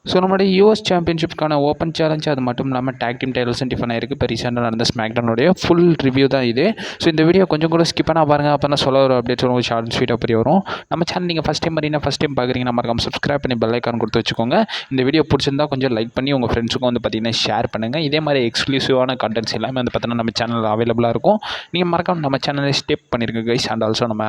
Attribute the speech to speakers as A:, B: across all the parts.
A: So நம்மளுடைய US சாம்பியன்ஷிப்க்கான open challenge அது மட்டும் இல்லாமல் டேக் டீம் டைட்டில்ஸும் டிஃபன் ஆயிருக்கு. இப்போ ரீசெண்டாக நடந்த ஸ்மாக்டவுனுடைய ஃபுல் ரிவ்யூ தான் இது. ஸோ இந்த வீடியோ கொஞ்சம் கூட ஸ்கிப் பண்ணால் பாருங்கள், அப்போ தான் சொல்ல ஒரு அப்டேட்ஸ் உங்களுக்கு ஷார்ட் அண்ட் ஸ்வீட்டாக புரிய வரும். நம்ம சேனல் நீங்கள் ஃபஸ்ட் டைம் பார்க்குறீங்கன்னா மறக்காம சப்ஸ்கிரைப் பண்ணி பெல் ஐக்கான் கொடுத்து வச்சுக்கோங்க. இந்த வீடியோ பிடிச்சிருந்தா கொஞ்சம் லைக் பண்ணி உங்கள் ஃப்ரெண்ட்ஸுக்கும் வந்து பார்த்தீங்கன்னா ஷேர் பண்ணுங்கள். இதே மாதிரி எக்ஸ்க்ளூசிவான கண்டென்ட்ஸ் எல்லாமே வந்து பார்த்தீங்கன்னா நம்ம சேனலில் அவைலபிளாக இருக்கும். நீங்கள் மறக்காம நம்ம சேனலை ஸ்டெப் பண்ணியிருக்க கைஸ். அண்ட் ஆல்சோ நம்ம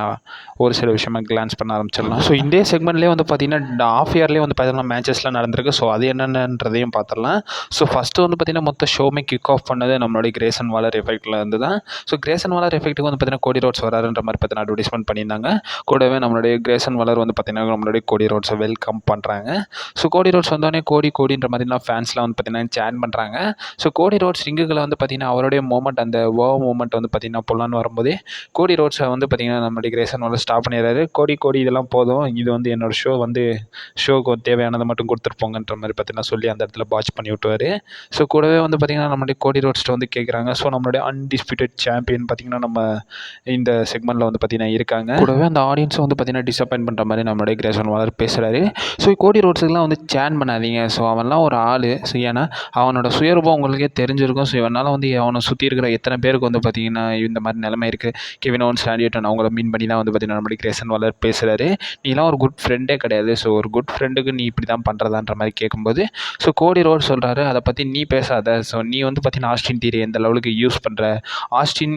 A: ஒரு சில விஷயமாக கிளான்ஸ் பண்ண ஆரம்பிச்சிடலாம். ஸோ இந்த செக்மெண்ட்லேயே வந்து பார்த்தீங்கன்னா ஆஃப் இயர்லேயே வந்து பார்த்தீங்கன்னா மேட்சஸ்லாம் நடந்திருக்கு. ஸோ அது என்னென்னன்றதையும் பார்த்துடலாம். ஸோ ஃபஸ்ட்டு வந்து பார்த்தீங்கன்னா மொத்த ஷோமே கிக் ஆஃப் பண்ணது நம்மளுடைய கிரேசன் வாலர் எஃபெக்ட்டில் இருந்து தான். ஸோ கிரேசன் வாலர் எஃபெக்ட்டுக்கு வந்து பார்த்தீங்கன்னா கோடி ரோட்ஸ் வராருன்ற மாதிரி பார்த்தீங்கன்னா அட்வர்டைஸ்மெண்ட் பண்ணியிருந்தாங்க. கூடவே நம்மளுடைய கிரேசன் வாலர் வந்து பார்த்தீங்கன்னா நம்மளுடைய கோடி ரோட்ஸை வெல்கம் பண்ணுறாங்க. ஸோ கோடி ரோட்ஸ் வந்தோடனே கோடின்ற மாதிரிலாம் ஃபேன்ஸ்லாம் வந்து பார்த்தீங்கன்னா சேன் பண்ணுறாங்க. ஸோ கோடி ரோட்ஸ் ரிங்குகளை வந்து பார்த்தீங்கன்னா அவருடைய மூமெண்ட் அந்த மூமெண்ட் வந்து பார்த்தீங்கன்னா பொல்லான்னு வரும்போதே கோடி ரோட்ஸை வந்து பார்த்தீங்கன்னா நம்மளுடைய கிரேசன் வாலர் ஸ்டாப் பண்ணிடுறாரு. கோடி இதெல்லாம் போதும், இது வந்து என்னோடய ஷோக்கு தேவையானதை மட்டும் கொடுத்துருப்போங்கன்ற மாதிரி பார்த்தீங்கன்னா சொல்லி அந்த இடத்துல பாட்ச் பண்ணி விட்டுவார். ஸோ கூடவே வந்து பார்த்திங்கன்னா நம்மளுடைய கோடி ரோட்ஸ்ட்டு வந்து கேட்குறாங்க. ஸோ நம்மளுடைய அன்டிஸ்பியூட்டட் சாம்பியன் பார்த்திங்கன்னா நம்ம இந்த செக்மெண்ட்டில் வந்து பார்த்திங்கன்னா இருக்காங்க. கூடவே அந்த ஆடியன்ஸை வந்து பார்த்திங்கன்னா டிசப்பாயின்ட் பண்ணுற மாதிரி நம்மளுடைய கிரேசன் வாலர் பேசுகிறாரு. ஸோ கோடி ரோட்ஸுக்கெலாம் வந்து சேன் பண்ணாதீங்க. ஸோ அவன்லாம் ஒரு ஆள். ஸோ ஏன்னா அவனோட சுயரூபம் உங்களுக்கே தெரிஞ்சிருக்கும். ஸோ இவனால் வந்து அவனை சுற்றி இருக்கிற எத்தனை பேருக்கு வந்து பார்த்திங்கன்னா இந்த மாதிரி நிலைமை இருக்குது. கெவின் ஓவன்ஸ், ராண்டி ஆர்டன் அவங்கள மீன் பண்ணி தான் வந்து பார்த்திங்கன்னா நம்மளுடைய கிரேசன் வாலர் பேசுகிறாரு. நீலாம் ஒரு குட் ஃப்ரெண்டே கிடையாது. ஸோ ஒரு குட் ஃப்ரெண்டுக்கு நீ இப்படி தான் பண்ணுறதான்ற மாதிரி கேட்கும்போது ஸோ கோடி ரோட் சொல்கிறாரு, அதை பற்றி நீ பேசாத. ஸோ நீ வந்து பார்த்தீங்கன்னா ஆஸ்டின் தியரி எந்த லெவலுக்கு யூஸ் பண்ணுற, ஆஸ்டின்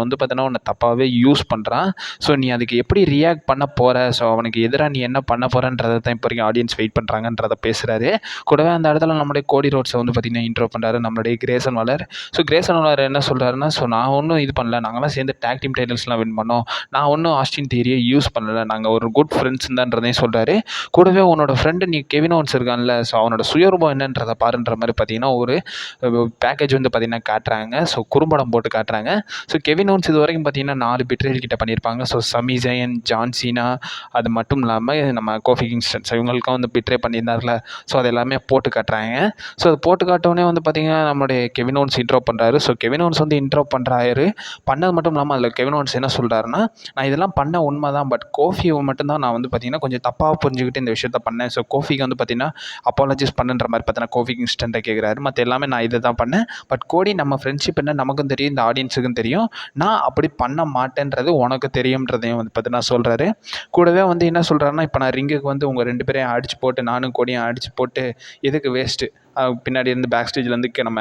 A: வந்து பார்த்தீங்கன்னா உன்னை தப்பாகவே யூஸ் பண்ணுறான். ஸோ நீ அதுக்கு எப்படி ரியாக்ட் பண்ண போகிற, ஸோ அவனுக்கு எதிராக நீ என்ன பண்ண போகிறன்றதை தான் இப்போ வரைக்கும் ஆடியன்ஸ் வெயிட் பண்ணுறாங்கன்றதை பேசுகிறாரு. கூடவே அந்த இடத்துல நம்மளுடைய கோடி ரோட்ஸை வந்து பார்த்திங்கன்னா இன்ட்ரோ பண்ணுறாரு நம்மளுடைய கிரேசன் வாலர். ஸோ கிரேசன் வாலர் என்ன சொல்கிறாருன்னா, ஸோ நான் ஒன்றும் இது பண்ணல, நாங்களாம் சேர்ந்து டேக் டீம் டைட்டில்ஸ்லாம் வின் பண்ணோம், நான் ஒன்றும் ஆஸ்டின் தியரியை யூஸ் பண்ணலை, நாங்கள் ஒரு குட் ஃப்ரெண்ட்ஸ் தான்றதையும் சொல்கிறாரு. கூடவே உன்னோட ஃப்ரெண்டு நீ கெவின் ஓவன்ஸ் இருக்கான்ல, ஸோ அவனோட சுயரூபம் என்னன்றதை பாருன்ற மாதிரி பார்த்தீங்கன்னா ஒரு பேக்கேஜ் வந்து பார்த்திங்கன்னா காட்டுறாங்க. ஸோ குறும்படம் போட்டு காட்டுறாங்க. ஸோ கெவின் ஓவன்ஸ் இது வரைக்கும் பார்த்திங்கன்னா 4 பிட்ரேல் கிட்ட பண்ணியிருப்பாங்க. So Sami Zayn, John Cena, அது மட்டும் இல்லாமல் நம்ம கோஃபி கிங்ஸ்டன், ஸோ இவங்களுக்கும் வந்து பிட்ரே பண்ணியிருந்தார்ல. ஸோ அது எல்லாமே போட்டு காட்டுறாங்க. ஸோ அது போட்டு காட்டவுடனே வந்து பார்த்திங்கன்னா நம்மளுடைய கெவின் ஓவன்ஸ் இன்ட்ரோ பண்ணுறாரு. ஸோ கெவின் ஓவன்ஸ் வந்து இன்ட்ரோ பண்ணுறாரு. பண்ணது மட்டும் இல்லாமல் அதில் கெவின் ஓவன்ஸ் என்ன சொல்கிறாருன்னா, நான் இதெல்லாம் பண்ண உண்மை தான், பட் கோஃபியை மட்டும்தான் நான் வந்து பார்த்திங்கன்னா கொஞ்சம் தப்பாக புரிஞ்சுக்கிட்டு இந்த விஷயத்த பண்ணேன். ஸோ கோஃபிக்கு வந்து பார்த்திங்கன்னா அப்பாலஜிஸ் பண்ணுன்ற மாதிரி பார்த்தீங்கன்னா கோஃபி கிங்ஸ்டன்ட்ட கேட்குறாரு. மற்ற எல்லாமே நான் இதை தான் பண்ணேன், பட் கோடி நம்ம ஃப்ரெண்ட்ஷிப் என்ன நமக்கும் தெரியும், இந்த ஆடியன்ஸுக்கும் தெரியும், நான் அப்படி பண்ண மாட்டேன்றது உனக்கு தெரியும்ன்றதையும் வந்து பார்த்தீங்கன்னா சொல்கிறாரு. கூடவே வந்து என்ன சொல்கிறாருன்னா, இப்போ நான் ரிங்குக்கு வந்து உங்கள் 2 பேரையும் அடிச்சு போட்டு நானும் கோடியும் அடிச்சு போட்டு எதுக்கு வேஸ்ட்டு, பின்னாடி இருந்து பேக் ஸ்டேஜ்லேருந்து நம்ம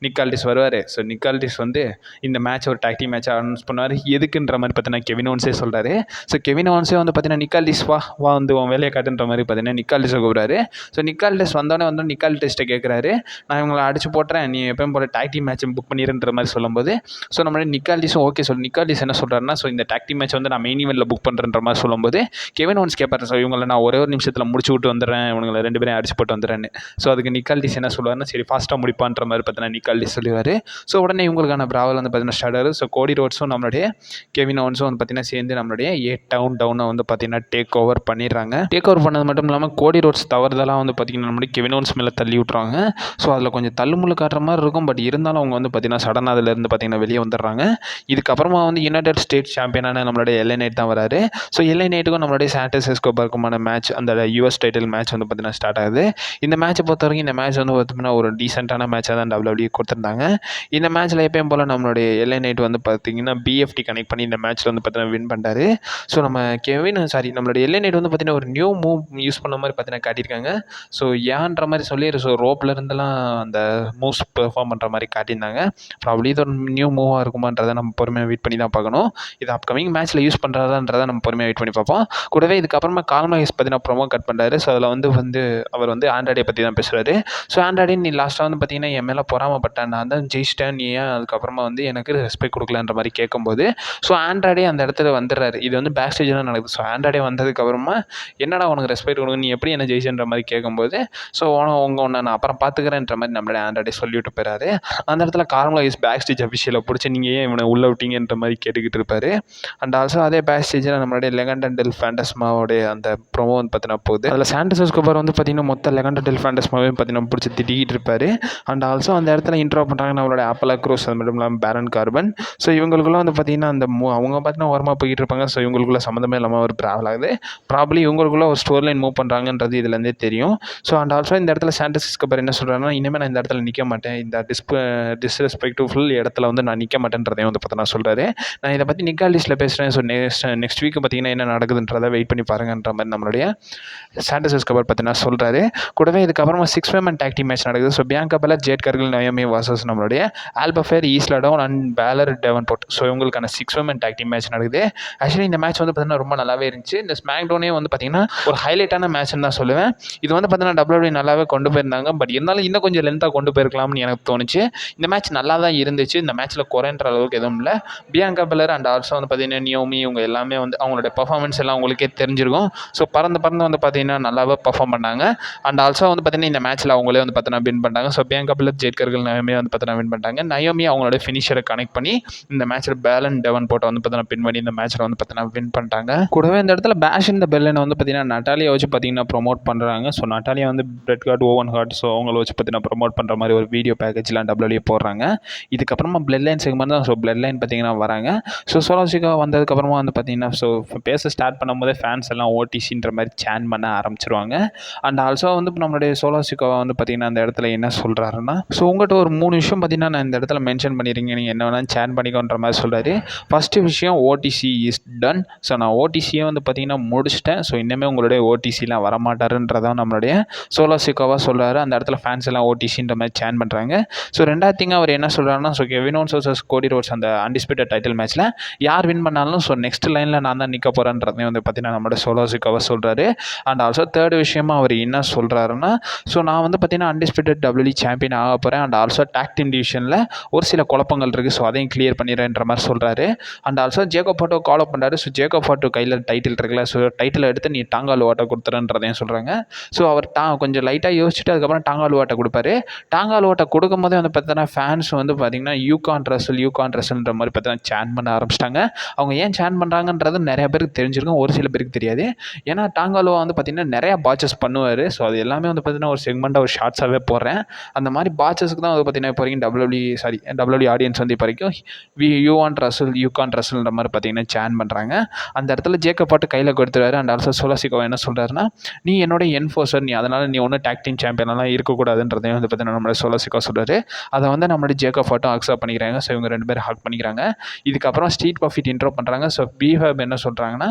A: நிக் ஆல்டிஸ் வருவார். ஸோ நிக் ஆல்டிஸ் வந்து இந்த மேட்ச் ஒரு டாக் டீம் மேட்சாக அனௌன்ஸ் பண்ணுவார். எதுக்குன்ற மாதிரி பார்த்தீங்கன்னா கெவின் ஓவன்ஸே சொல்கிறாரு. ஸோ கெவின் ஓவன்ஸே வந்து பார்த்தீங்கன்னா நிக் ஆல்டிஸ் வா வந்து உன் வேலையை காட்டுன்ற மாதிரி பார்த்தீங்கன்னா நிக் ஆல்டிஸை கூப்பிட்றாரு. ஸோ நிக் ஆல்டிஸ் வந்தோடனே நிக் ஆல்டிஸ்ட்டை கேட்குறாரு, நான் இவங்களை அடிச்சு போட்டுறேன், நீ எப்பயும் போல டாக் டீம் மேட்ச் புக் பண்ணிடுன்ற மாதிரி சொல்லும்போது ஸோ நம்மளே நிக் ஆல்டிஸும் ஓகே சொல்லு. நிக் ஆல்டிஸ் என்ன சொல்கிறாருன்னா, ஸோ இந்த டாக் டீம் மேட்ச் வந்து நான் மெயின் ஈவெண்ட்டில் புக் பண்ணுறன்ற மாதிரி சொல்லும்போது கெவின் ஓவன்ஸ் கேட்பாரு, ஸோ இவங்களை நான் ஒரே ஒரு நிமிஷத்தில் முடிச்சு விட்டு வந்துடுறேன், இவங்களை 2 பேரையும் அடிச்சு போட்டு வந்துடுறேன்னு. ஸோ அதுக்கு நிக் ஆல்டிஸ் என்ன சொல்லுவாருன்னா, சரி ஃபாஸ்ட்டாக முடிப்பான்ற மாதிரி பார்த்தீங்கன்னா நிக் ஆல்டிஸ் சொல்லுவார். ஸோ உடனே இவங்களுக்கான பிராவல் வந்து பார்த்தீங்கன்னா ஸ்டார்ட் ஆகுது. ஸோ கோடி ரோட்ஸும் நம்மளுடைய கெவின் ஓவன்ஸும் வந்து பார்த்தீங்கன்னா சேர்ந்து நம்மளுடைய டவுனை வந்து பார்த்தீங்கன்னா டேக் ஓவர் பண்ணிடுறாங்க. டேக் ஓவர் பண்ணது மட்டும் இல்லாமல் கோடி ரோட்ஸ் தவறுதெல்லாம் வந்து பார்த்தீங்கன்னா நம்மளுடைய கெவின் ஓவன்ஸ் மேலே தள்ளி விட்றாங்க. ஸோ அதில் கொஞ்சம் தள்ளுமுள்ளு காட்டுற மாதிரி இருக்கும், பட் இருந்தாலும் அவங்க வந்து பார்த்தீங்கன்னா சடனாக அதிலேருந்து பார்த்தீங்கன்னா வெளியே வந்துடுறாங்க. இதுக்கப்புறமா வந்து யுனைடெட் ஸ்டேட்ஸ் சாம்பியனான நம்மளுடைய எல்ஏ நைட் தான் வராரு. ஸோ எல்ஏ நைட்டுக்கும் நம்மளுடைய சாண்டோஸ் எஸ்கோபாருக்குமான மேட்ச், அந்த யூஎஸ் டைட்டில் மேட்ச் வந்து பார்த்தீங்கன்னா ஸ்டார்ட் ஆகுது. இந்த மேட்சை பொறுத்த வரைக்கும் இந்த மேட்ச் வந்து பார்த்தீங்கன்னா ஒரு டீசெண்டான மேட்சாக தான் WWE கொடுத்துருந்தாங்க. இந்த மேட்ச்சில் எப்பயும் போல் நம்மளுடைய எல்ஏ நைட் வந்து பார்த்தீங்கன்னா பிஎஃப்டி கனெக்ட் பண்ணி இந்த மேட்ச்சில் வந்து பார்த்தீங்கன்னா வின் பண்ணிட்டாரு. ஸோ நம்மளுடைய எல்ஏ நைட் வந்து பார்த்தீங்கன்னா ஒரு நியூ மூவ் யூஸ் பண்ண மாதிரி பார்த்தீங்கன்னா காட்டியிருக்காங்க. ஸோ ஏன்ற மாதிரி சொல்லி ஸோ ரோப்பில் இருந்தெல்லாம் அந்த மூவ்ஸ் பெர்ஃபார்ம் பண்ணுற மாதிரி காட்டியிருந்தாங்க. ப்ராப்ளி இது ஒரு நியூ மூவாக இருக்குமான்றதை நம்ம பொறுமையாக வெயிட் பண்ணி தான் பார்க்கணும். இது அப்கமிங் மேட்ச்சில் யூஸ் பண்ணுறதான்றதை நம்ம பொறுமையாக வெயிட் பண்ணி பார்ப்போம். கூடவே இதுக்கப்புறமா கால்மாஸ் பார்த்தீங்கன்னா ப்ரோமோ கட் பண்ணுறாரு. ஸோ அதில் வந்து அவர் வந்து ஆண்ட்ராய்டை பற்றி தான் பேசுகிறாரு. ஸோ ஆண்ட்ராய்டு நீ லாஸ்ட்டாக வந்து பார்த்தீங்கன்னா என் மேலே பொறாமப்பட்டேன், நான் தான் ஜெயிச்சிட்டேன், நீ ஏன் அதுக்கப்புறமா வந்து எனக்கு ரெஸ்பெக்ட் கொடுக்கலன்ற மாதிரி கேட்கும்போது ஸோ ஆண்ட்ராய்டே அந்த இடத்துல வந்துடுறாரு. இது வந்து பேக் ஸ்டேஜில் தான் நடக்குது. ஸோ ஆண்ட்ராய்டே வந்ததுக்கப்புறமா என்னடா உனக்கு ரெஸ்பெக்ட் கொடுக்கணும், நீ எப்படி என்ன ஜெயிச்சுன்ற மாதிரி கேட்கும்போது ஸோ உன்னை நான் அப்புறம் பார்த்துக்கிறேன்ற மாதிரி நம்மளுடைய ஆண்ட்ராய்டே சொல்லிவிட்டு போயிறாரு. அந்த இடத்துல கார்மலோஸ் பேக் ஸ்டேஜ் அஃபிஷியலை பிடிச்சி நீங்கள் ஏன் இவனை உள்ள விட்டீங்கன்ற மாதிரி கேட்டுக்கிட்டு இருப்பார். அண்ட் ஆல்சோ அதே பேக் ஸ்டேஜில் நம்மளுடைய லெகண்ட் அண்ட் டெல் ஃபேண்டஸ்மாவோடைய அந்த ப்ரோமோ வந்து பார்த்தீங்கன்னா போகுது. அதில் சாண்டோஸ் எஸ்கோபார் வந்து பார்த்தீங்கன்னா மொத்த லெகண்ட் அண்ட் டெல் ஃபேண்டஸ்மாவே பார்த்தீங்கன்னா பிடிச்சி திட்டிக்கிட்டு இருப்பார். அண்ட் ஆல்சோ அந்த இடத்துல இன்ட்ரோ பண்ணுறாங்க நம்மளோட ஆப்போலோ க்ரூஸ், அது மட்டும் இல்லாமல் பேரன் கார்பன். ஸோ இவங்களுக்குள்ள வந்து பார்த்திங்கன்னா அந்த அவங்க பார்த்தீங்கன்னா ஓரமாக போய்கிட்டு இருப்பாங்க. ஸோ இவங்களுக்குள்ள சம்மந்தமே இல்லாமல் ஒரு ட்ராவல் ஆகுது. ப்ராப்ளி இவங்களுக்குள்ள ஒரு ஸ்டோரி லைன் மூவ் பண்ணுறாங்கன்றது இதுலேருந்தே தெரியும். ஸோ அண்ட் ஆல்சோ இந்த இடத்துல சாண்டோஸ் எஸ்கோபார் என்ன சொல்கிறாருன்னா, இனிமேல் நான் இந்த இடத்துல நிற்க மாட்டேன், இந்த டிஸ்ரெஸ்பெக்ட்ஃபுல் இடத்துல வந்து நான் நிற்க மாட்டேன்றதையும் வந்து பார்த்தீங்கன்னா சொல்கிறாரு. நான் இதை பற்றி நிக்காலிஸ்ட்டில் பேசுகிறேன். ஸோ நெக்ஸ்ட் வீக் பார்த்தீங்கன்னா என்ன நடக்குதுன்றதை வெயிட் பண்ணி பாருங்கன்ற மாதிரி நம்மளுடைய சாண்டோஸ் எஸ்கோபார் பார்த்தீங்கன்னா சொல்கிறாரு. கூடவே இதுக்கப்புறமா 6 women tag team மேட்ச் நடக்குது. So Bianca Belair, Jade Cargill, Naomi versus நம்மளுடைய Alba Fyre, Isla Dawn and Blair Davenport. So இவங்களுக்கான 6 women tag team மேட்ச் நடக்குது. ஆக்சுவலி இந்த மேட்ச் வந்து பார்த்தீங்கன்னா ரொம்ப நல்லாவே இருந்துச்சு. இந்த ஸ்மாக் டவுனே வந்து பார்த்தீங்கன்னா ஒரு ஹைலைட்டான மேட்ச்னு தான் சொல்லுவேன். இது வந்து பார்த்தீங்கன்னா WWE நல்லாவே கொண்டு போயிருந்தாங்க. பட் இருந்தாலும் இன்னும் கொஞ்சம் லென்த்தாக கொண்டு போயிருக்கலாம்னு எனக்கு தோணுச்சு. இந்த மேட்ச் நல்லா தான் இருந்துச்சு. இந்த மேட்ச்சில் குறைன்ற அளவுக்கு எதுவும் இல்லை. பியாங்கா பெலர் அண்ட் ஆல்சோ வந்து பார்த்தீங்கன்னா நியோமி இவங்க எல்லாமே வந்து அவங்களோட பர்ஃபார்மன்ஸ் எல்லாம் உங்களுக்கே தெரிஞ்சிருக்கும். ஸோ பறந்து வந்து பார்த்தீங்கன்னா நல்லாவே பர்ஃபார்ம் பண்ணாங்க. அண்ட் ஆல்சோ வந்து பார்த்தீங்கன்னா இந்த மேட்ச்சில் அவங்களே வந்து பார்த்தீங்கன்னா வின் பண்ணிட்டாங்க. So Bianca Belair, Jade Cargill, Naomi வந்து பார்த்தீங்கன்னா வின் பண்ணிட்டாங்க. நயோமி அவங்களோட ஃபினிஷரை கனெக்ட் பண்ணி இந்த மேட்ச்சில் பேலன் டெவன்போர்ட்டை வந்து பார்த்தீங்கன்னா பின் பண்ணி இந்த மேட்ச்சில் வந்து பார்த்தீங்கன்னா வின் பண்ணிட்டாங்க. கூடவே இந்த இடத்துல பேஷ் இந்த பெல்லனை வந்து பார்த்தீங்கன்னா நட்டாலியா வச்சு பார்த்தீங்கன்னா ப்ரொமோட் பண்ணுறாங்க. ஸோ நட்டாலியா வந்து Bret Hart, Owen Hart, so அவங்கள வச்சு பார்த்தீங்கன்னா ப்ரொமோட் பண்ணுற மாதிரி ஒரு வீடியோ பேக்கேஜ்லாம் WWE போடுறாங்க. இதுக்கப்புறமா பிளட் லைன் செக்மெண்ட் தான். ஸோ பிளட் லைன் பார்த்தீங்கன்னா வராங்க. ஸோ சோலோசிகா வந்ததுக்கப்புறமா வந்து பார்த்தீங்கன்னா ஸோ பேச ஸ்டார்ட் பண்ணும்போதே ஃபேன்ஸ் எல்லாம் ஓடிசின்ற மாதிரி சேன் பண்ண ஆரம்பிச்சிருவாங்க. அண்ட் ஆல்சோ வந்து நம்மளுடைய சோலோசிகாவை வந்து பார்த்தீங்கன்னா அந்த இடத்துல என்ன சொல்கிறாருன்னா, ஸோ உங்கள்கிட்ட ஒரு 3 விஷயம் பார்த்தீங்கன்னா நான் இந்த இடத்துல மென்ஷன் பண்ணிடுறீங்க, நீங்கள் என்ன வேணாலும் சேன் பண்ணிக்கோன்ற மாதிரி சொல்கிறாரு. ஃபஸ்ட்டு விஷயம் ஓடிசி இஸ் டன். ஸோ நான் ஓடிசியை வந்து பார்த்தீங்கன்னா முடிச்சிட்டேன். ஸோ இன்னுமே உங்களுடைய ஓடிசிலாம் வரமாட்டாருன்றதான் நம்மளுடைய சோலோசிகாவாக சொல்கிறாரு. அந்த இடத்துல ஃபேன்ஸ் எல்லாம் ஓடிசின்ற மாதிரி சேன் பண்ணுறாங்க. ஸோ ரெண்டாவது திங் அவர் என்ன சொல்கிறாருன்னா, ஸோ கெவின் ஓவன்ஸ் வர்சஸ் கோடி ரோட்ஸ் அந்த அன்டிஸ்பியூட்டட் டைட்டில் மேட்ச்சில் யார் வின் பண்ணாலும் ஸோ நெக்ஸ்ட் லைனில் நான் தான் நிற்க போகிறேன்றதையும் வந்து பார்த்தீங்கன்னா நம்மளோட சோலோசிகாவை சொல்கிறாரு. அண்ட் ஆல்சோ தேர்ட் விஷயமா அவர் என்ன சொல்கிறாருன்னா, ஸோ நான் வந்து பார்த்தீங்கன்னா அன்டிஸ்பியூட்டட் WWE சாம்பியன் ஆக போகிறேன். அண்ட் ஆல்சோ டாக் டீம் டிவிஷனில் ஒரு சில குழப்பங்கள் இருக்குது. ஸோ அதையும் கிளியர் பண்ணிடுறேன்ற மாதிரி சொல்கிறாரு. அண்ட் ஆல்சோ ஜேக்கப் ஃபாட்டோ கால் அப் பண்ணுறாரு. ஸோ ஜேக்கப் ஃபாட்டோ கையில் டைட்டில் இருக்குல்ல, ஸோ டைட்டில் எடுத்து நீ டாங்கால் வாட்டை கொடுத்துறன்றதையும் சொல்கிறாங்க. ஸோ அவர் கொஞ்சம் லைட்டாக யோசிச்சுட்டு அதுக்கப்புறம் டாங்கால் வாட்டை கொடுப்பாரு. டாங்கால் வாட்டை கொடுக்கும் போதே வந்து பார்த்தீங்கன்னா ஃபேன்ஸ் வந்து பார்த்தீங்கன்னா யூகான் ரசல்ன்ற மாதிரி பார்த்தீங்கன்னா சேன் பண்ண ஆரம்பிச்சிட்டாங்க. அவங்க ஏன் சேன் பண்ணுறாங்கன்றது நிறைய பேருக்கு தெரிஞ்சிருக்கும், ஒரு சில பேருக்கு தெரியாது. ஏன்னா டாங்காலுவா வந்து பார்த்தீங்கன்னா நிறையா பாச்சஸ் பண்ணுவார். ஸோ அது எல்லாமே வந்து பார்த்தீங்கன்னா ஒரு செக்மெண்ட்டாக ஒரு ஷார்ட்ஸாகவே போடுறேன். அந்த மாதிரி பாச்சஸ்க்கு தான் வந்து பார்த்தீங்கன்னா இப்போ வரைக்கும் WWE ஆடியன்ஸ் வந்து இப்போ வரைக்கும் யூகான் ரசல்ன்ற மாதிரி பார்த்தீங்கன்னா சேன் பண்ணுறாங்க. அந்த இடத்துல ஜேக்கப் பாட்டு கையில் கொடுத்துருவாரு. அண்ட் ஆல்சோ சோலோசிகோவா என்ன சொல்கிறாருன்னா, நீ என்னோட என்ஃபோர்ஸர், நீ அதனால் நீ ஒன்றும் டாக் டீம் சாம்பியனெல்லாம் இருக்கக்கூடாதுன்றதையும் வந்து பார்த்தீங்கன்னா நம்மளோட சோலோசிகோ சொல்கிறாரு. அதை வந்து நம்மளோட ஜேக்கப் பாட்டும் அக்செப்ட் பண்ணிக்கிறாங்க. ஸோ இவங்க 2 பேரும் ஹக் பண்ணிக்கிறாங்க. இதுக்கப்புறம் ஸ்ட்ரீட் ப்ராஃபிட் இன்ட்ரோ பண்ணுறாங்க. ஸோ பிஃபேப் என்ன சொல்கிறாங்கன்னா,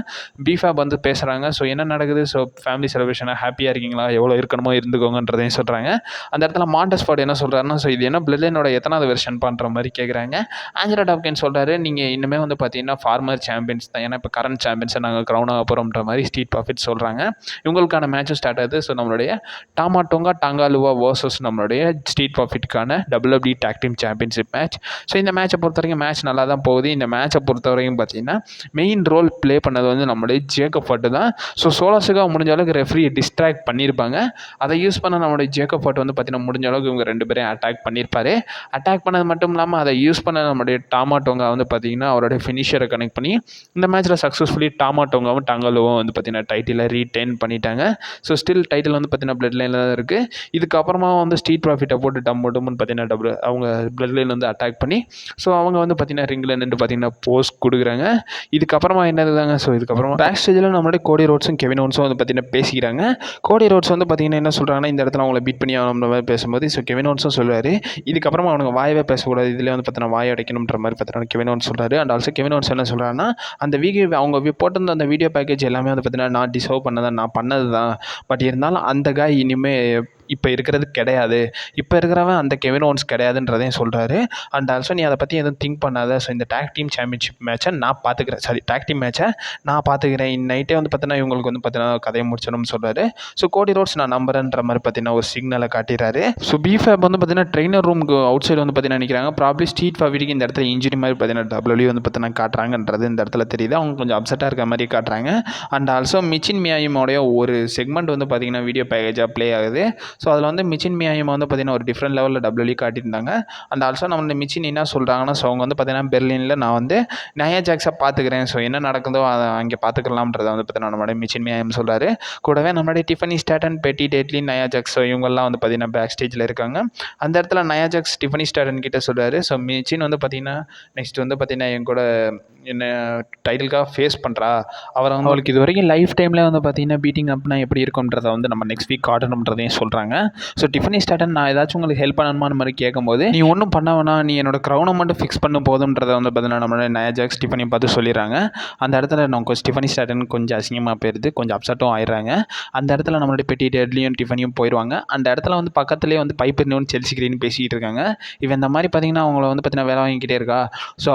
A: பிஃபேப் வந்து பேசுகிறாங்க. ஸோ என்ன நடக்குது, ஸோ ஃபேமிலி செலிப்ரேஷனாக ஹாப்பியாக இருக்கீங்களா, எவ்வளோ இருக்கணுமோ இருந்துக்கோங்கன்றதையும் சொல்கிறாங்க. அந்த இடத்துல மாண்டஸ் ஃபார்ட் என்ன சொல்கிறாருன்னா, ஸோ இது என்ன பிளட் லைனோட எத்தனாவது வெர்ஷன் பண்ணுற மாதிரி கேட்குறாங்க. ஆஞ்சலோ டாப்கின்ஸ் சொல்கிறாரு, நீங்கள் இன்னுமே வந்து பார்த்தீங்கன்னா ஃபார்மர் சாம்பியன்ஸ் தான், ஏன்னா இப்போ கரண்ட் சாம்பியன்ஸை நாங்கள் க்ரௌன் ஆக போகிறோம்ன்ற மாதிரி ஸ்ட்ரீட் ப்ராஃபிட் சொல்கிறாங்க. இவங்களுக்கான மேட்சும் ஸ்டார்ட் ஆகுது. ஸோ நம்மளுடைய டாங்காலுவா வர்சஸ் நம்மளுடைய ஸ்ட்ரீட் ப்ராஃபிட்டுக்கான WWE tag team championship match. So இந்த மேட்சை பொறுத்த வரைக்கும் மேட்ச் நல்லா தான் போகுது. இந்த மேட்சை பொறுத்த வரைக்கும் பார்த்தீங்கன்னா மெயின் ரோல் ப்ளே பண்ணது வந்து நம்மளுடைய ஜேக்கப் ஃபார்ட் தான். ஸோ சோலோசிகா முடிஞ்ச அளவுக்கு ரெஃப்ரி டிஸ்ட்ராக்ட் பண்ணியிருப்பாங்க. அதை யூஸ் பண்ண நம்மளுடைய ஜேக்கப் ஃபார்ட் வந்து பார்த்தீங்கன்னா முடிஞ்ச அளவுக்கு இவங்க 2 பேரையும் அட்டாக் பண்ணியிருப்பாரு. அட்டாக் பண்ணது மட்டும் இல்லாமல் அதை யூஸ் பண்ண நம்மளுடைய டாமாட்டோங்கா வந்து பார்த்தீங்கன்னா அவருடைய ஃபினிஷரை கனெக்ட் பண்ணி இந்த மேட்ச்சில் சக்ஸஸ்ஃபுல்லி டாமாட்டோங்காவும் டாங்காலுவும் வந்து பார்த்தீங்கன்னா டைட்டிலை ரீடைன் பண்ணிட்டாங்க. ஸோ ஸ்டில் டைட்டில் வந்து பார்த்தீங்கன்னா பிளட் லைனில் தான் இருக்குது. இதுக்கப்புறமா வந்து ஸ்ட்ரீட் ப்ராஃபிட்டை போட்டு டம்முன்னு பார்த்தீங்கன்னா அவங்க பிளட் லைன் வந்து அட்டாக் பண்ணி ஸோ அவங்க வந்து பார்த்தீங்கன்னா ரிங்கில் நின்று பார்த்தீங்கன்னா போஸ்ட் கொடுக்குறாங்க. இதுக்கப்புறமா என்னது தாங்க, ஸோ இதுக்கப்புறமா பேக் ஸ்டேஜில் நம்மளுடைய கோடி ரோட்ஸும் கெவின் ஓவன்ஸும் வந்து பார்த்தீங்கன்னா பேசிக்கிறாங்க. கோடி ரோட்ஸ் வந்து பார்த்தீங்கன்னா என்ன சொல்கிறாங்கன்னா, இந்த இடத்துல அவங்கள பீட் பண்ணி ஆகணுன்ற மாதிரி பேசும்போது ஸோ கெவின் ஓவன்ஸும் சொல்லுவார், இதுக்கப்புறமா அவனுங்க வாயவே பேசக்கூடாது, இதில் வந்து பார்த்தீங்கன்னா வாய் அடைக்கணுன்ற மாதிரி பார்த்தீங்கன்னா கெவின் ஓவன்ஸ் சொல்கிறாரு. அண்ட் ஆல்சோ கெவின் ஓவன்ஸ் என்ன சொல்கிறாருன்னா, அந்த அவங்க போட்டிருந்த அந்த வீடியோ பேக்கேஜ் எல்லாமே வந்து பார்த்தீங்கன்னா நான் டிசர்வ் பண்ணதான், நான் பண்ணது தான். பட் இருந்தாலும் அந்த காய் இனிமேல் இப்போ இருக்கிறது கிடையாது, இப்போ இருக்கிறவன் அந்த கெவின் ஓவன்ஸ் கிடையாதுன்றதையும் சொல்கிறாரு. அண்ட் ஆல்சோ நீ அதை பற்றி எதுவும் திங்க் பண்ணாத, ஸோ இந்த டாக் டீம் சாம்பியன்ஷிப் மேட்சை நான் பார்த்துக்கிறேன், டாக் டீம் மேட்சை நான் பார்த்துக்கிறேன், நைட்டே வந்து பார்த்தீங்கன்னா இவங்களுக்கு வந்து பார்த்தீங்கன்னா கதையை முடிச்சிடணும்னு சொல்கிறாரு. ஸோ கோடி ரோட்ஸ் நான் நம்புறேன்ற மாதிரி பார்த்தீங்கன்னா ஒரு சிக்னலை காட்டிடுறாரு. ஸோ பிஃபேப் வந்து பார்த்தீங்கன்னா ட்ரெயினர் ரூமுக்கு அவுட் சைடு வந்து பார்த்தீங்கன்னா நினைக்கிறாங்க. ப்ராப்ளி ஸ்ட்ரீட் ப்ராஃபிட்டுக்கு இந்த இடத்துல இன்ஜுரி மாதிரி பார்த்தீங்கன்னா WWE வந்து பார்த்தீங்கன்னா காட்டுறாங்கன்றது இந்த இடத்துல தெரியுது. அவங்க கொஞ்சம் அப்செட்டாக இருக்க மாதிரி காட்டுறாங்க. அண்ட் ஆல்சோ மிச்சின் மியாயிமோடைய ஒரு செக்மெண்ட் வந்து பார்த்தீங்கன்னா வீடியோ பேக்கேஜாக ப்ளே ஆகுது. ஸோ அதில் வந்து மிச்சின் மியாயமா வந்து பார்த்திங்கன்னா ஒரு டிஃப்ரெண்ட் லெவலில் டபிள்யூ காட்டியிருந்தாங்க. அண்ட் ஆல்சோ நம்மளோட மிச்சின் என்ன சொல்கிறாங்கன்னா, ஸோ அவங்க வந்து பார்த்திங்கன்னா பெர்லினில் நான் வந்து நயா ஜாக்ஸை பார்த்துக்கிறேன். ஸோ என்ன நடக்குதோ அதை அங்கே பார்த்துக்கலாம்ன்றத வந்து பார்த்திங்கன்னா நம்மளுடைய மிச்சின் மியாயம் சொல்கிறாரு. கூடவே நம்மளுடைய டிஃபனி ஸ்டாட்டன், பெட்டி டேட்லி, நயா ஜாக்ஸ் இவங்கெல்லாம் வந்து பார்த்திங்கன்னா பேக் ஸ்டேஜில் இருக்காங்க. அந்த இடத்துல நயா ஜாக்ஸ் டிஃபனி ஸ்டாட்டன் கிட்ட சொல்கிறாரு. ஸோ மிச்சின் வந்து பார்த்திங்கன்னா நெக்ஸ்ட் வந்து பார்த்திங்கன்னா என் கூட என்ன டைட்டிலுக்காக ஃபேஸ் பண்ணுறா, அவரை வந்து அவளுக்கு இது வரைக்கும் லைஃப் டைமில் வந்து பார்த்திங்கன்னா பீட்டிங் அப்னா எப்படி இருக்கும்ன்றத வந்து நம்ம நெக்ஸ்ட் வீக் காட்டணுன்றதையும் சொல்கிறாங்க. ஸோ டிஃபனி ஸ்டாட்டன் நான் ஏதாச்சும் உங்களுக்கு ஹெல்ப் பண்ணணுமான்னு மாதிரி கேட்கும்போது, நீ ஒன்றும் பண்ண வேணாம், நீ என்னோட க்ரௌனை மட்டும் ஃபிக்ஸ் பண்ண போதுன்றதை வந்து பார்த்தீங்கன்னா நம்மளோட நயா ஜாக்ஸ் டிஃபனி பார்த்து சொல்லிடுறாங்க. அந்த இடத்துல நம்ம டிஃபனி ஸ்டாட்டன் கொஞ்சம் அசிங்கமாக போயிடுது, கொஞ்சம் அப்செட்டும் ஆயிடுறாங்க. அந்த இடத்துல நம்மளுடைய பெட்டி டேட்லியும் டிஃபனியும் போயிடுவாங்க. அந்த இடத்துல வந்து பக்கத்துலேயே வந்து பைப் இருந்தவன் செல்சி கிரீன் பேசிக்கிட்டு இருக்காங்க. இவன் இந்த மாதிரி பார்த்தீங்கன்னா அவங்கள வந்து பார்த்தீங்கன்னா வேலை வாங்கிக்கிட்டே இருக்கா. ஸோ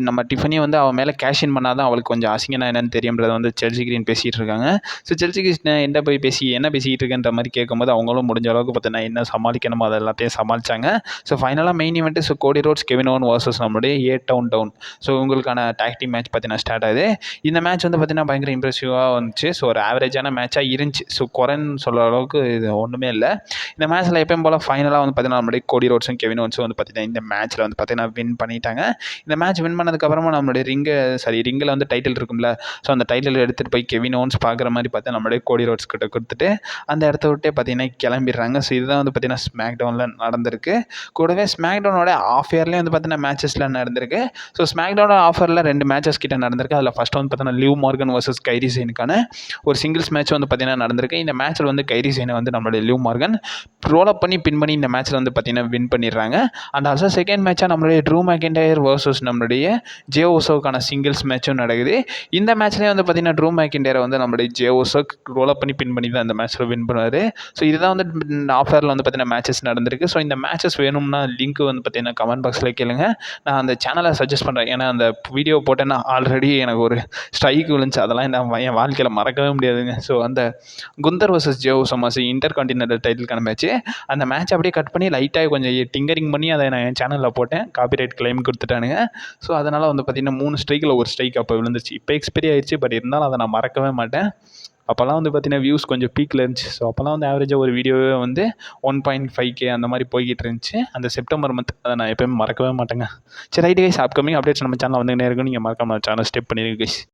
A: நம்ம டிஃபனி வந்து அவன் மேலே கேஷ் இன் பண்ணாதான் அவளுக்கு கொஞ்சம் அசிங்கனா என்னன்னு தெரியும்ன்றதை வந்து செல்சி கிரீன் பேசிகிட்டு இருக்காங்க. ஸோ செல்சி கிரீன் என்ன போய் என்ன பேசிக்கிட்டு இருக்கன்ற மாதிரி கேட்கும்போது அவங்களும் முடிஞ்ச அளவுக்கு பார்த்தீங்கன்னா என்ன சமாளிக்கணுமோ அதை எல்லாத்தையும் சமாளித்தாங்க. ஸோ ஃபைனலாக main event so Cody Rhodes, Kevin Owen versus நம்மளுடைய டவுன். ஸோ உங்களுக்கான டாக் டீம் மேட்ச் பார்த்தீங்கன்னா ஸ்டார்ட் ஆகுது. இந்த மேட்ச் வந்து பார்த்தீங்கன்னா பயங்கர இம்ப்ரெசிவாக வந்துச்சு. ஸோ ஒரு ஆவரேஜான மேட்சாக இருந்துச்சு. ஸோ குறைன்னு சொல்கிற அளவுக்கு இது ஒன்றுமே இல்லை. இந்த மேட்ச்சில் எப்பயும் போல் ஃபைனலாக வந்து பார்த்தீங்கன்னா நம்மளுடைய கோடி ரோட்ஸும் கெவின் ஓவன்ஸும் வந்து பார்த்தீங்கன்னா இந்த மேட்ச்சில் வந்து பார்த்தீங்கன்னா வின் பண்ணிட்டாங்க. இந்த மேட்ச் வின் பண்ணதுக்கப்புறமா நம்மளுடைய ரிங்கில் வந்து டைட்டில் இருக்கும்ல, ஸோ அந்த டைட்டில் எடுத்துகிட்டு போய் கெவின் ஓவன்ஸ் பார்க்குற மாதிரி பார்த்தா நம்மளுடைய கோடி ரோட்ஸ் கிட்ட கொடுத்துட்டு அந்த இடத்த விட்டே பார்த்தீங்கன்னா கிளம்பிடுறாங்க. ஸோ இதுதான் வந்து பார்த்தீங்கன்னா ஸ்மாக் டவுனில் நடந்திருக்கு. கூடவே ஸ்மாக் டவுனோட ஆஃப் இயர்லேயே வந்து பார்த்தீங்கன்னா மேட்சஸில் நடந்திருக்கு. ஸோ ஸ்மாக் டவுனோட ஆஃபரில் 2 மேட்சஸ் கிட்ட நடந்திருக்கு. அதில் ஃபஸ்ட்டு வந்து பார்த்தீங்கன்னா லிவ் மார்கன் வர்சஸ் கைரி சேனுக்கான ஒரு சிங்கிள்ஸ் மேட்ச் வந்து பார்த்தீங்கன்னா நடந்திருக்கு. இந்த மேட்ச்சில் வந்து கைரி சேனை வந்து நம்மளுடைய லிவ் மார்கன் ரோல் அப் பண்ணி பின் பண்ணி இந்த மேட்ச்சில் வந்து பார்த்தீங்கன்னா வின் பண்ணிடுறாங்க. அண்ட் ஆல்சோ செகண்ட் மேட்சாக நம்மளுடைய ட்ரூ மெக்கின்டையர் வர்சஸ் நம்மளுடைய ஜே ஓசோக்கான சிங்கிள்ஸ் மேட்சும் நடக்குது. இந்த மேட்ச்லேயே வந்து பார்த்தீங்கன்னா ட்ரூ மெக்கின்டையரை வந்து நம்மளுடைய ஜே ஓசோ ரோல் அப் பண்ணி பின் பண்ணி தான் இந்த மேட்ச்சில் வின் பண்ணுவார். ஸோ இதுதான் வந்து ஆஃபரில் வந்து பார்த்தீங்கன்னா மேட்சஸ் நடந்திருக்கு. ஸோ இந்த மேட்சஸ் வேணும்னா லிங்க் வந்து பார்த்தீங்கன்னா கமெண்ட் பாக்ஸில் கேளுங்க. நான் அந்த சேனலை சஜஸ்ட் பண்ணுறேன். ஏன்னா அந்த வீடியோ போட்டேன்னா ஆல்ரெடி எனக்கு ஒரு ஸ்ட்ரைக் விழுந்துச்சு. அதெல்லாம் என் வாழ்க்கையில் மறக்கவே முடியாதுங்க. ஸோ அந்த Gunther versus Jey Uso mass intercontinental டைட்டிலுக்கான மேட்ச்சு, அந்த மேட்ச் அப்படியே கட் பண்ணி லைட்டாக கொஞ்சம் டிங்கரிங் பண்ணி அதை நான் என் சேனலில் போட்டேன். Copyright claim கொடுத்துட்டானுங்க. ஸோ அதனால் வந்து பார்த்தீங்கன்னா 3 ஸ்ட்ரைக்கில் ஒரு ஸ்ட்ரைக் அப்போ விழுந்துச்சு. இப்போ எக்ஸ்பீரி ஆயிடுச்சு. பட் இருந்தாலும் அதை நான் மறக்கவே மாட்டேன். அப்போல்லாம் வந்து பார்த்தீங்கன்னா வியூஸ் கொஞ்சம் பீக்கில் இருந்துச்சு. ஸோ அப்போல்லாம் வந்து ஆவரேஜாக ஒரு வீடியோவே வந்து 1.5K அந்த மாதிரி போய்கிட்டு இருந்துச்சு அந்த செப்டம்பர் மந்த். அதை நான் எப்போயுமே மறக்கவே மாட்டேங்க. சரி ரைட் கைஸ், அப்கமிங் அப்டேட்ஸ் நம்ம சேனலில் வந்துக்கிட்டே இருக்கும். நீங்கள் மறக்காம சேனல் ஸ்டெப் பண்ணிடுங்க கைஸ்.